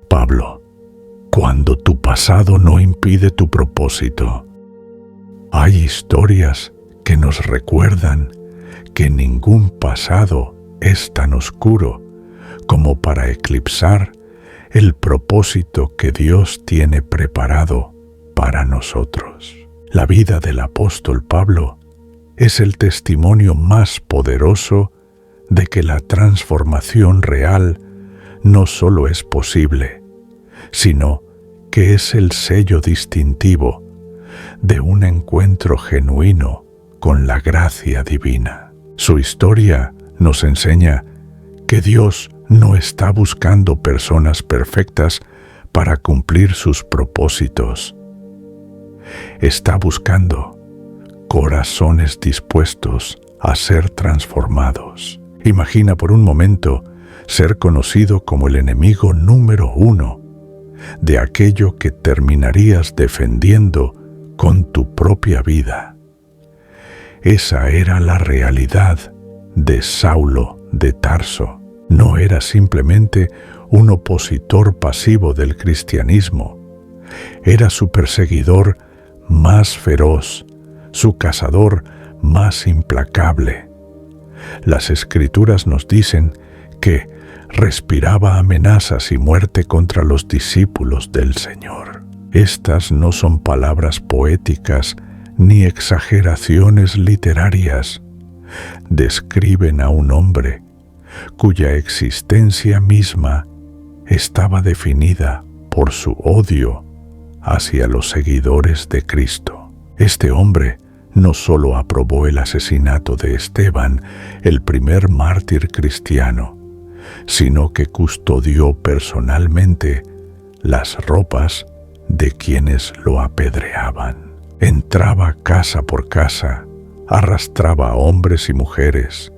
Pablo, cuando tu pasado no impide tu propósito. Hay historias que nos recuerdan que ningún pasado es tan oscuro como para eclipsar el propósito que Dios tiene preparado para nosotros. La vida del apóstol Pablo es el testimonio más poderoso de que la transformación real no solo es posible, sino que es el sello distintivo de un encuentro genuino con la gracia divina. Su historia nos enseña que Dios no está buscando personas perfectas para cumplir sus propósitos. Está buscando corazones dispuestos a ser transformados. Imagina por un momento ser conocido como el enemigo número 1 de aquello que terminarías defendiendo con tu propia vida. Esa era la realidad de Saulo de Tarso. No era simplemente un opositor pasivo del cristianismo. Era su perseguidor más feroz, su cazador más implacable. Las Escrituras nos dicen que respiraba amenazas y muerte contra los discípulos del Señor. Estas no son palabras poéticas ni exageraciones literarias. Describen a un hombre cuya existencia misma estaba definida por su odio hacia los seguidores de Cristo. Este hombre no solo aprobó el asesinato de Esteban, el primer mártir cristiano, sino que custodió personalmente las ropas de quienes lo apedreaban. Entraba casa por casa, arrastraba a hombres y mujeres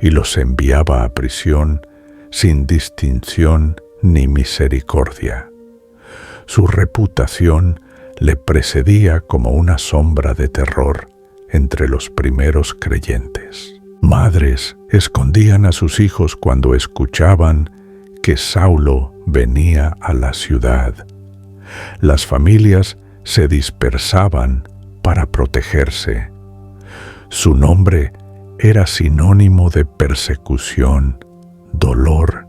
y los enviaba a prisión sin distinción ni misericordia. Su reputación le precedía como una sombra de terror entre los primeros creyentes. Madres escondían a sus hijos cuando escuchaban que Saulo venía a la ciudad. Las familias se dispersaban para protegerse. Su nombre era sinónimo de persecución, dolor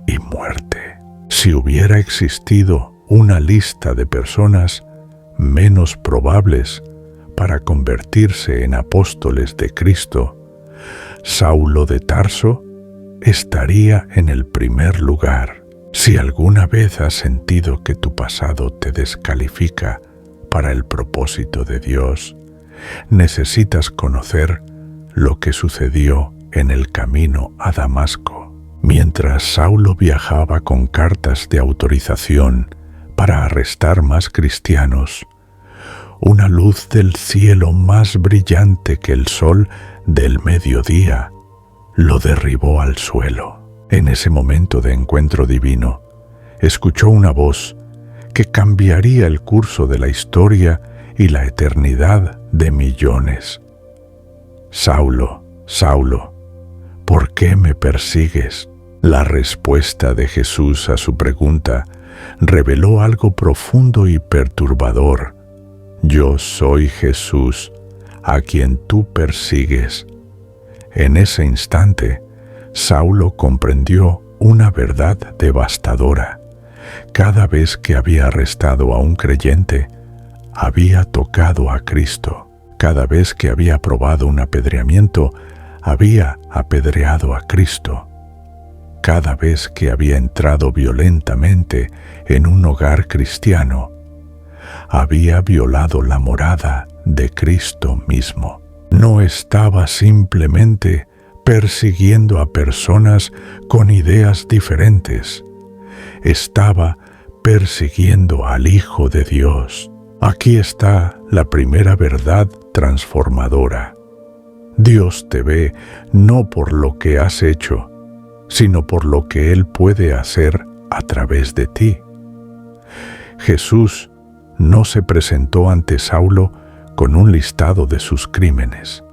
y muerte. Si hubiera existido una lista de personas menos probables para convertirse en apóstoles de Cristo, Saulo de Tarso estaría en el primer lugar. Si alguna vez has sentido que tu pasado te descalifica para el propósito de Dios, necesitas conocer lo que sucedió en el camino a Damasco. Mientras Saulo viajaba con cartas de autorización para arrestar más cristianos, una luz del cielo más brillante que el sol del mediodía lo derribó al suelo. En ese momento de encuentro divino, escuchó una voz que cambiaría el curso de la historia y la eternidad de millones. Saulo, Saulo, ¿por qué me persigues? La respuesta de Jesús a su pregunta reveló algo profundo y perturbador. Yo soy Jesús, a quien tú persigues. En ese instante, Saulo comprendió una verdad devastadora. Cada vez que había arrestado a un creyente, había tocado a Cristo. Cada vez que había probado un apedreamiento, había apedreado a Cristo. Cada vez que había entrado violentamente en un hogar cristiano, había violado la morada de Cristo mismo. No estaba simplemente persiguiendo a personas con ideas diferentes. Estaba persiguiendo al Hijo de Dios. Aquí está la primera verdad transformadora. Dios te ve no por lo que has hecho, sino por lo que Él puede hacer a través de ti. Jesús no se presentó ante Saulo con un listado de sus crímenes.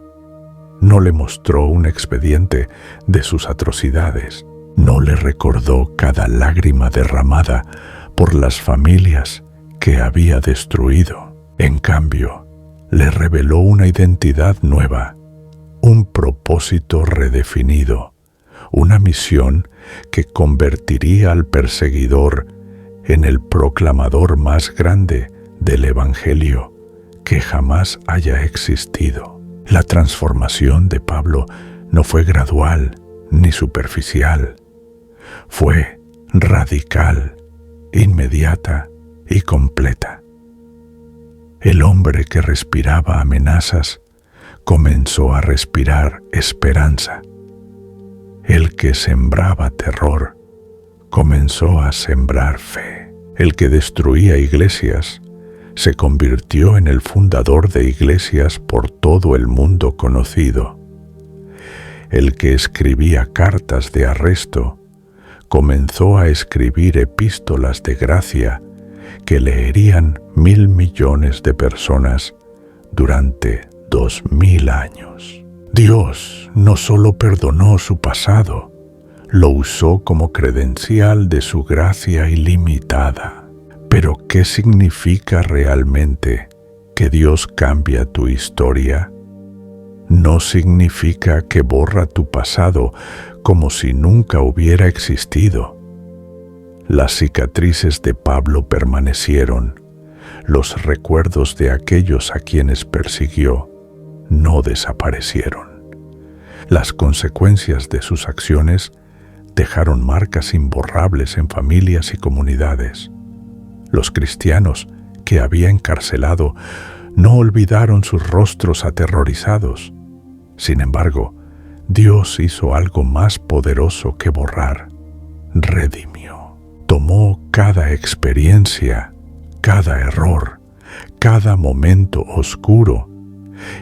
No le mostró un expediente de sus atrocidades. No le recordó cada lágrima derramada por las familias que había destruido. En cambio, le reveló una identidad nueva, un propósito redefinido, una misión que convertiría al perseguidor en el proclamador más grande del Evangelio que jamás haya existido. La transformación de Pablo no fue gradual ni superficial, fue radical, inmediata y completa. El hombre que respiraba amenazas comenzó a respirar esperanza. El que sembraba terror comenzó a sembrar fe. El que destruía iglesias se convirtió en el fundador de iglesias por todo el mundo conocido. El que escribía cartas de arresto comenzó a escribir epístolas de gracia que leerían 1.000 millones de personas durante 2000 años. Dios no solo perdonó su pasado, lo usó como credencial de su gracia ilimitada. Pero, ¿qué significa realmente que Dios cambia tu historia? No significa que borra tu pasado como si nunca hubiera existido. Las cicatrices de Pablo permanecieron. Los recuerdos de aquellos a quienes persiguió no desaparecieron. Las consecuencias de sus acciones dejaron marcas imborrables en familias y comunidades. Los cristianos que había encarcelado no olvidaron sus rostros aterrorizados. Sin embargo, Dios hizo algo más poderoso que borrar. Redimió. Tomó cada experiencia, cada error, cada momento oscuro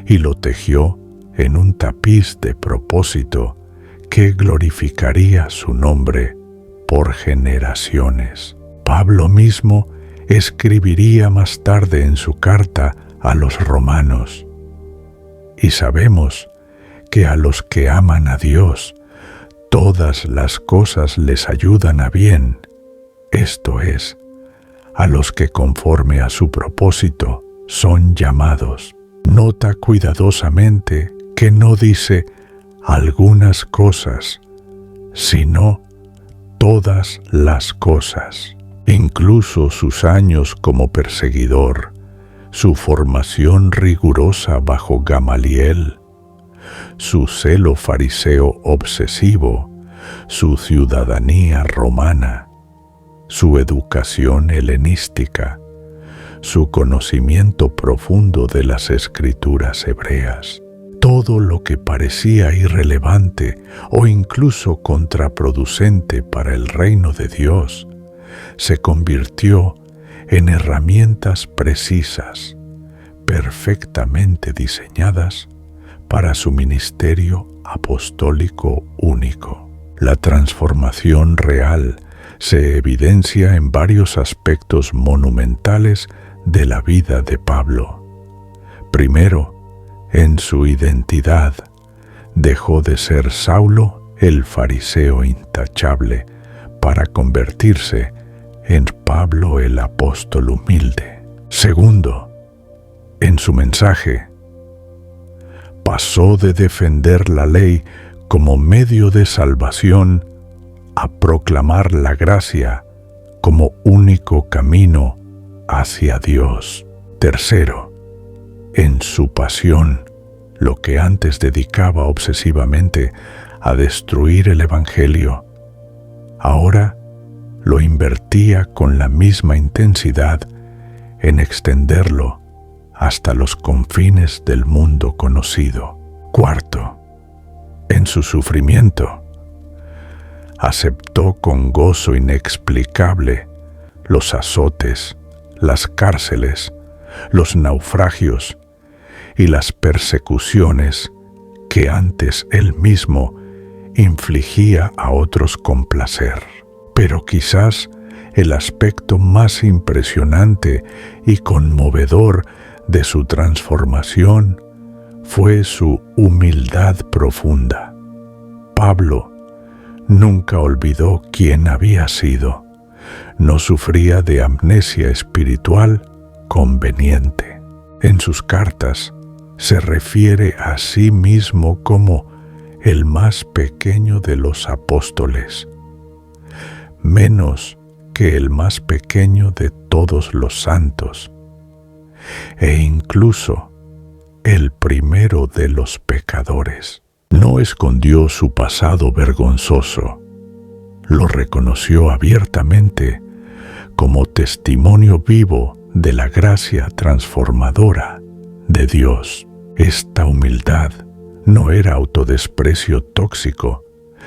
y lo tejió en un tapiz de propósito que glorificaría su nombre por generaciones. Pablo mismo escribiría más tarde en su carta a los romanos: y sabemos que a los que aman a Dios, todas las cosas les ayudan a bien, esto es, a los que conforme a su propósito son llamados. Nota cuidadosamente que no dice algunas cosas, sino todas las cosas. Incluso sus años como perseguidor, su formación rigurosa bajo Gamaliel, su celo fariseo obsesivo, su ciudadanía romana, su educación helenística, su conocimiento profundo de las escrituras hebreas. Todo lo que parecía irrelevante o incluso contraproducente para el reino de Dios se convirtió en herramientas precisas, perfectamente diseñadas para su ministerio apostólico único. La transformación real se evidencia en varios aspectos monumentales de la vida de Pablo. Primero, en su identidad. Dejó de ser Saulo, el fariseo intachable, para convertirse en Pablo, el apóstol humilde. Segundo, en su mensaje. Pasó de defender la ley como medio de salvación a proclamar la gracia como único camino hacia Dios. Tercero, en su pasión, lo que antes dedicaba obsesivamente a destruir el Evangelio, ahora lo invertía con la misma intensidad en extenderlo hasta los confines del mundo conocido. Cuarto, en su sufrimiento, aceptó con gozo inexplicable los azotes, las cárceles, los naufragios y las persecuciones que antes él mismo infligía a otros con placer. Pero quizás el aspecto más impresionante y conmovedor de su transformación fue su humildad profunda. Pablo Nunca olvidó quién había sido. No sufría de amnesia espiritual conveniente. En sus cartas se refiere a sí mismo como el más pequeño de los apóstoles, menos que el más pequeño de todos los santos, e incluso el primero de los pecadores. No escondió su pasado vergonzoso, lo reconoció abiertamente como testimonio vivo de la gracia transformadora de Dios. Esta humildad no era autodesprecio tóxico,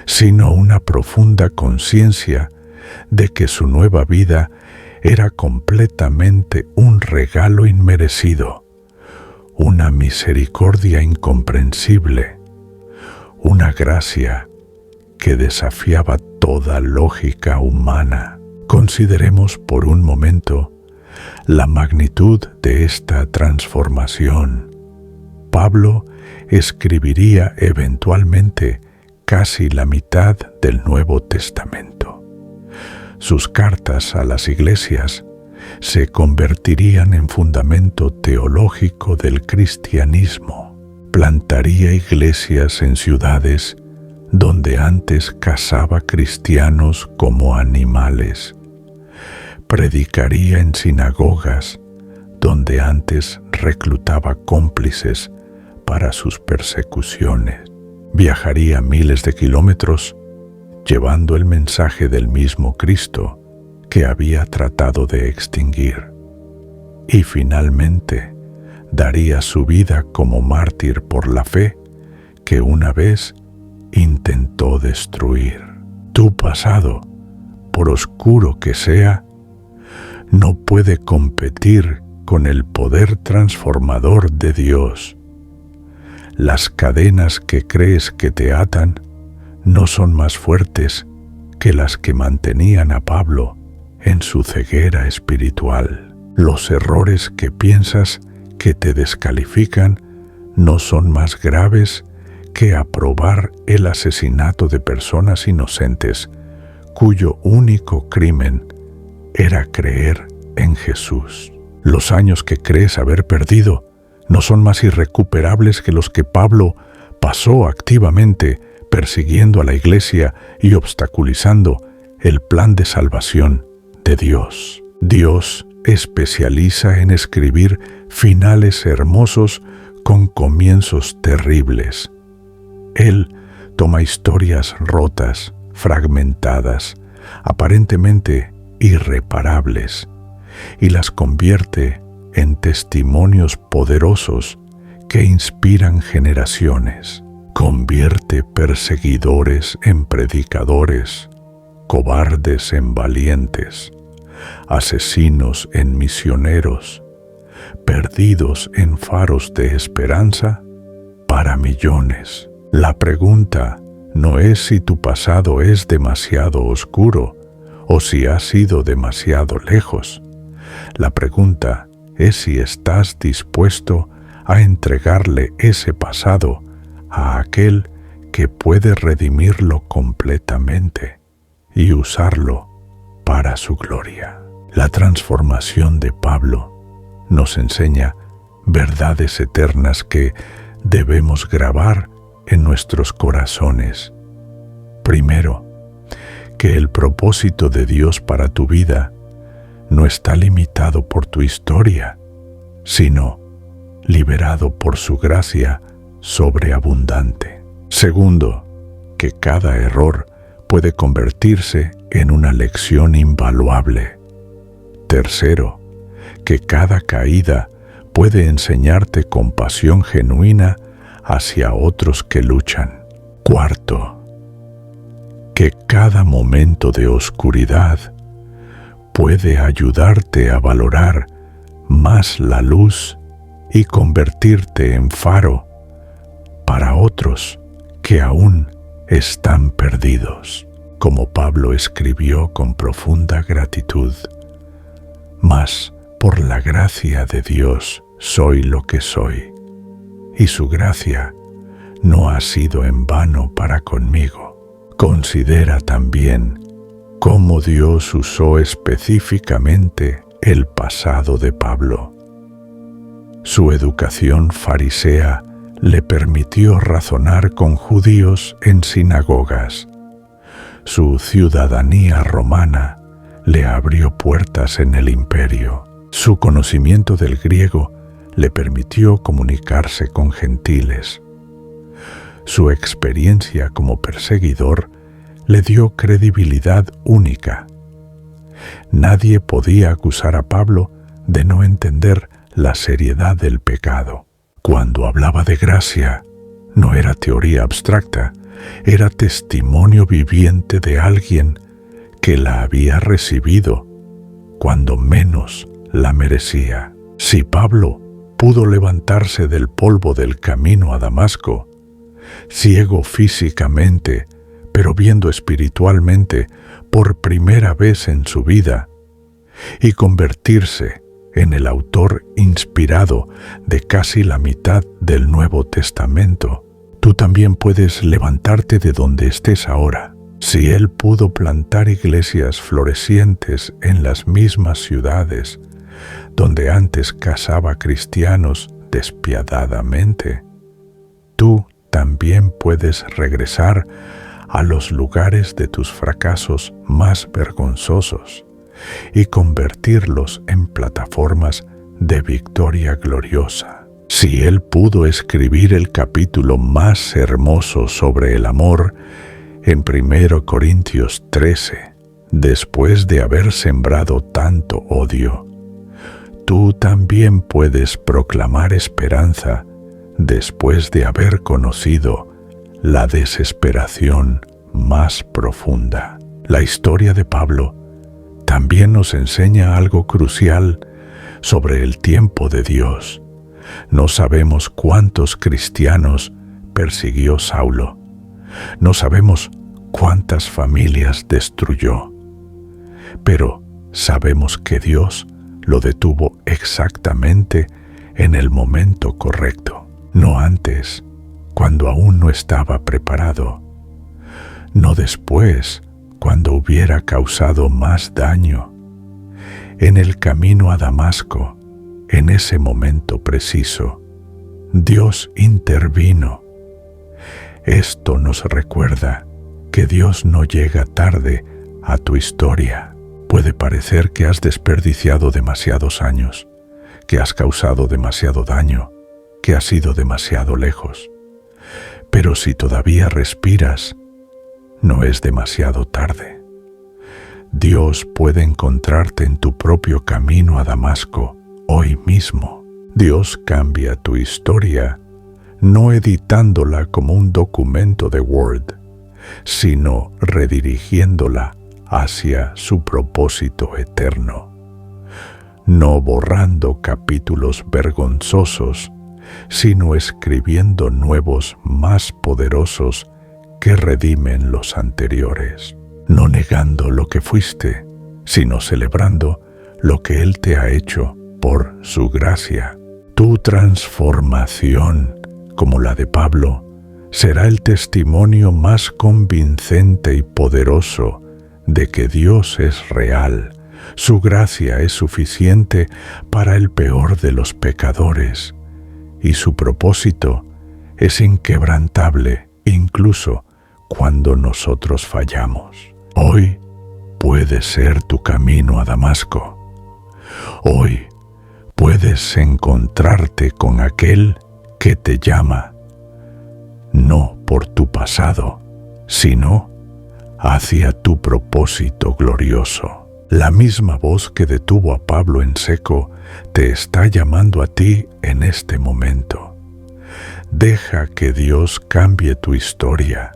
sino una profunda conciencia de que su nueva vida era completamente un regalo inmerecido, una misericordia incomprensible, una gracia que desafiaba toda lógica humana. Consideremos por un momento la magnitud de esta transformación. Pablo escribiría eventualmente casi la mitad del Nuevo Testamento. Sus cartas a las iglesias se convertirían en fundamento teológico del cristianismo. Plantaría iglesias en ciudades donde antes cazaba cristianos como animales. Predicaría en sinagogas donde antes reclutaba cómplices para sus persecuciones. Viajaría miles de kilómetros llevando el mensaje del mismo Cristo que había tratado de extinguir. Y finalmente daría su vida como mártir por la fe que una vez intentó destruir. Tu pasado, por oscuro que sea, no puede competir con el poder transformador de Dios. Las cadenas que crees que te atan no son más fuertes que las que mantenían a Pablo en su ceguera espiritual. Los errores que piensas que te descalifican no son más graves que aprobar el asesinato de personas inocentes cuyo único crimen era creer en Jesús. Los años que crees haber perdido no son más irrecuperables que los que Pablo pasó activamente persiguiendo a la iglesia y obstaculizando el plan de salvación de Dios. Dios especializa en escribir finales hermosos con comienzos terribles. Él toma historias rotas, fragmentadas, aparentemente irreparables, y las convierte en testimonios poderosos que inspiran generaciones. Convierte perseguidores en predicadores, cobardes en valientes, asesinos en misioneros, perdidos en faros de esperanza para millones. La pregunta no es si tu pasado es demasiado oscuro o si has ido demasiado lejos. La pregunta es si estás dispuesto a entregarle ese pasado a aquel que puede redimirlo completamente y usarlo para su gloria. La transformación de Pablo nos enseña verdades eternas que debemos grabar en nuestros corazones. Primero, que el propósito de Dios para tu vida no está limitado por tu historia, sino liberado por su gracia sobreabundante. Segundo, que cada error puede convertirse en una lección invaluable. Tercero, que cada caída puede enseñarte compasión genuina hacia otros que luchan. Cuarto, que cada momento de oscuridad puede ayudarte a valorar más la luz y convertirte en faro para otros que aún están perdidos. Como Pablo escribió con profunda gratitud: mas por la gracia de Dios soy lo que soy, y su gracia no ha sido en vano para conmigo. Considera también cómo Dios usó específicamente el pasado de Pablo. Su educación farisea le permitió razonar con judíos en sinagogas. Su ciudadanía romana le abrió puertas en el imperio. Su conocimiento del griego le permitió comunicarse con gentiles. Su experiencia como perseguidor le dio credibilidad única. Nadie podía acusar a Pablo de no entender la seriedad del pecado. Cuando hablaba de gracia, no era teoría abstracta, era testimonio viviente de alguien que la había recibido cuando menos la merecía. Si Pablo pudo levantarse del polvo del camino a Damasco, ciego físicamente, pero viendo espiritualmente por primera vez en su vida, y convertirse en el autor inspirado de casi la mitad del Nuevo Testamento, tú también puedes levantarte de donde estés ahora. Si él pudo plantar iglesias florecientes en las mismas ciudades donde antes cazaba cristianos despiadadamente, tú también puedes regresar a los lugares de tus fracasos más vergonzosos y convertirlos en plataformas de victoria gloriosa. Si él pudo escribir el capítulo más hermoso sobre el amor en 1 Corintios 13, después de haber sembrado tanto odio, tú también puedes proclamar esperanza después de haber conocido la desesperación más profunda. La historia de Pablo también nos enseña algo crucial sobre el tiempo de Dios. No sabemos cuántos cristianos persiguió Saulo. No sabemos cuántas familias destruyó. Pero sabemos que Dios lo detuvo exactamente en el momento correcto, no antes, cuando aún no estaba preparado, no después, cuando hubiera causado más daño. En el camino a Damasco, en ese momento preciso, Dios intervino. Esto nos recuerda que Dios no llega tarde a tu historia. Puede parecer que has desperdiciado demasiados años, que has causado demasiado daño, que has ido demasiado lejos. Pero si todavía respiras, no es demasiado tarde. Dios puede encontrarte en tu propio camino a Damasco hoy mismo. Dios cambia tu historia, no editándola como un documento de Word, sino redirigiéndola hacia su propósito eterno. No borrando capítulos vergonzosos, sino escribiendo nuevos más poderosos que redimen los anteriores. No negando lo que fuiste, sino celebrando lo que Él te ha hecho por su gracia. Tu transformación, como la de Pablo, será el testimonio más convincente y poderoso de que Dios es real. Su gracia es suficiente para el peor de los pecadores y su propósito es inquebrantable incluso cuando nosotros fallamos. Hoy puede ser tu camino a Damasco. Hoy puedes encontrarte con aquel que te llama, no por tu pasado, sino hacia tu propósito glorioso. La misma voz que detuvo a Pablo en seco te está llamando a ti en este momento. Deja que Dios cambie tu historia,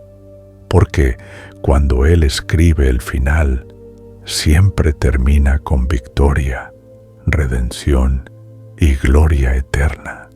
porque cuando Él escribe el final, siempre termina con victoria, redención y gloria eterna.